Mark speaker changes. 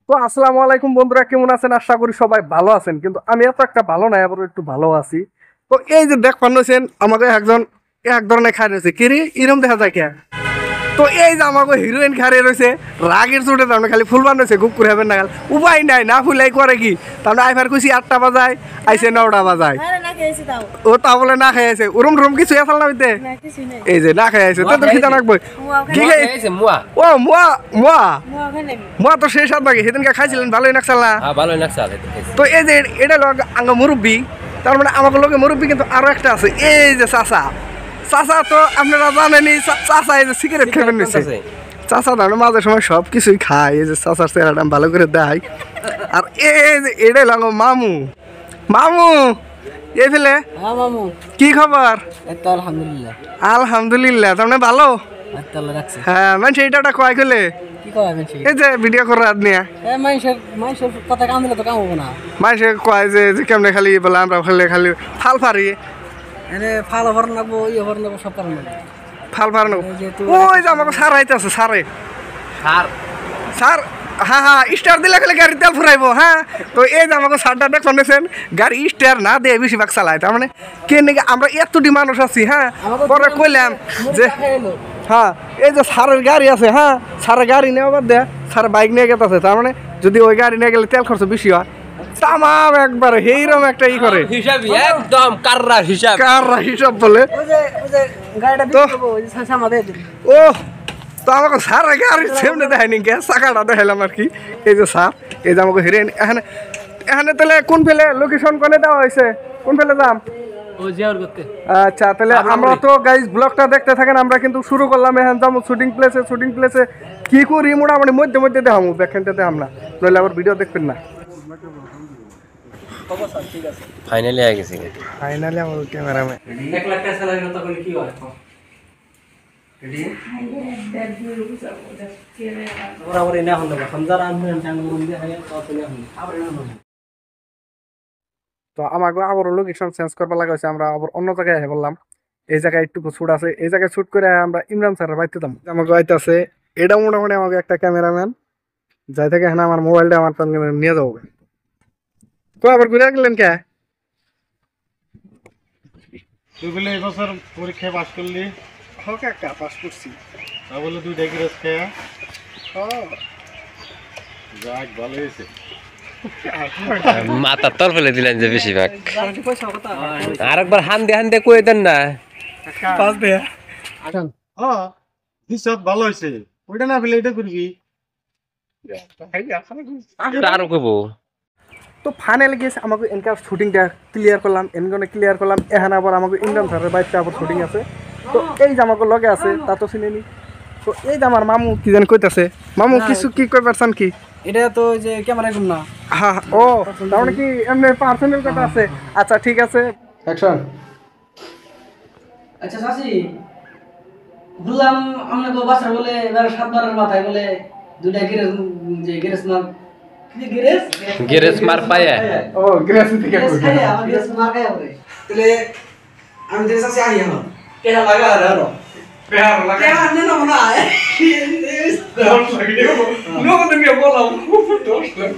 Speaker 1: তো আসসালামু আলাইকুম বন্ধুরা, কেমন আছেন? আশা করি সবাই ভালো আছেন, কিন্তু আমি এত একটা ভালো নাই, আবার একটু ভালো আছি। তো এই যে দেখ পাচ্ছেন আমাকে একজন এক ধরনের খাই রয়েছে, কিরি এরম দেখা যায় কে? তো এই যে আমাকে হিরোইন খারে রয়েছে, রাগের চোটে তার খালি ফুলবান রয়েছে, গুপ করে হবেন না গাল উপায় নাই, না ফুলাই করে কি তার আইফার খুশি 8টা বাজায়, আইসে 9টা বাজায়। ও তা বলে না খাই আছে, ওরম রুম কিছু এসাল না হইতে, এই যে না খাই আছে তো তোর খিদা রাখবো কি খাইছে? ও মুয়া মুয়া মুয়া তো সেই সাত বাকি সেদিনকে খাইছিলেন, ভালোই নাকসাল না?
Speaker 2: ভালোই নাকসাল।
Speaker 1: তো এই যে এটা লোক আঙ্গ মুরব্বী, তার মানে আমাকে লোকে মুরব্বী, কিন্তু আরো একটা আছে, এই যে চাচা। চাচা তো আপনারা জানেনই, চাচা এই যে সিগারেট খাবেন নিচ্ছে। চাচা তাহলে মাঝে সময় সব কিছুই খায়, এই যে চাচার চেহারাটা ভালো করে দেয়। আর এই যে এটাই লাঙ্গ মামু। মামু এই ফেলে কি খবর?
Speaker 2: আলহামদুলিল্লাহ।
Speaker 1: আলহামদুলিল্লাহ, তার মানে ভালো? হ্যাঁ, মানে এইটা কয় গেলে এই যে ভিডিও করার নিয়ে মানুষে কয় যে কেমনে খালি বলে আমরা খালি খালি ফাল ফারি
Speaker 2: ফাল ভর লাগবো, ইয়ে ভর লাগবো, সব কারণ
Speaker 1: ফাল ফার নেবো। ওই যে আমাকে সার আইতেছে, সারে সার। হ্যাঁ হ্যাঁ, স্টার দিলে খালি গাড়ি তেল ফুরাইবো। হ্যাঁ, তো এই যে আমাকে সারটা দেখ শুনেছেন, গাড়ি স্টার না দিয়ে বেশিরভাগ চালায়। তার মানে কে নাকি আমরা এতটি মানুষ আছি। হ্যাঁ, পরে কইলাম যে হ্যাঁ এই যে সারের গাড়ি আছে, হ্যাঁ সারের গাড়ি নেওয়ার দেয়, সারের বাইক নিয়ে গেছে। তার মানে যদি ওই গাড়ি নিয়ে গেলে তেল খরচ বেশি হয়। তামাম একবার এইরকম একটা ই করে
Speaker 2: হিসাবই একদম কাররা
Speaker 1: হিসাব বলে। ও তো আমাকে সার গাড়ির সামনে দেখায়নি, গ্যাস চাকাটা দেখাইলাম আর কি। এই যে সার, এই যে আমাকে হিরেন এখানে এখানে তাহলে কোন ফেলে লোকেশন কোনে দেওয়া হয়েছে, কোন ফেলে যাম? আচ্ছা, তাহলে আমরা তো গাইজ ব্লগটা দেখতে থাকেন। আমরা কিন্তু শুরু করলাম, এখন যাবো শুটিং প্লেসে কি করি মোটামুটি মধ্যে মধ্যে দেখাবো, ব্যাখ্যানটা দেখাম না, নইলে আবার ভিডিও দেখবেন না।
Speaker 2: ফাইনালি আই গেছি,
Speaker 1: ফাইনালি আমার ক্যামেরাম্যান
Speaker 3: 1 লাখ টাকা স্যালারি হতো বলে কি হয় রেডি বরাবর এনে হলো সমজার আমি টাঙ্গল দিয়ে হয় কত নিয়ে হলো আবার এনে হলো।
Speaker 1: তো আমাকে আবার লোকেশন চেঞ্জ করবার লাগাইছে, আমরা আবার অন্য জায়গায় এসে বললাম। এই জায়গায় একটু শুট আছে, এই জায়গায় শুট করে আমরা ইমরান স্যারের বাড়িতে দাম আমাকে আইতেছে। এটা মোটামুটি আমাকে একটা ক্যামেরাম্যান যাই থেকে এখানে আমার মোবাইলটা আমার নিয়ে যাবো। তো আবার ঘুরে গেলেন কে?
Speaker 4: তুই বলে এবছর পরীক্ষায় পাস করলি?
Speaker 1: হ্যাঁ কাকা, পাস করছি।
Speaker 4: তা বলে 2টা গ্রেস খেয়া? যাক, ভালো হয়েছে।
Speaker 2: মাথার তল ফেলে দিলেন যে বেশিরভাগ। আরেকবার হান্দে কয়ে দেন না।
Speaker 1: পাস দে।
Speaker 4: হ্যাঁ, হিসাব ভালো হয়েছে। ওইটা না ফেলে এটা করবি।
Speaker 2: আরো কব।
Speaker 1: তো ফাইনালি গিয়েছে আমাকে এনকার শুটিংটা ক্লিয়ার করলাম, এখন আবার আমাকে ইমরান স্যারের বাড়িতে আবার শুটিং আছে। তো এই যে আমাকে লগে আছে, তা তো চিনেনি। তো এই যে আমার মামু কি জানি কইতাছে, মামু কিছু কি কই পারছেন কি?
Speaker 3: এটা তো যে ক্যামেরা কম না।
Speaker 1: হ্যাঁ, ও তার মানে কি এমনি পার্সোনাল কথা আছে? আচ্ছা ঠিক আছে, অ্যাকশন।
Speaker 3: আচ্ছা চাচি, বললাম আপনাকে বাসার বলে এবার 7 বারের মাথায় বলে 2টা গ্যারেজ মার
Speaker 2: গ্যারেজ মার পায়া।
Speaker 1: ও গ্যারেজ থেকে কই
Speaker 3: আমার গ্যারেজ মার খায় বলে। তাহলে আমি যে চাচি আই এখন কেনা লাগা আর হলো পেয়ার লাগা কেন না না 10 লাগে নো কথা নিয়ে বললাম 10 লাগে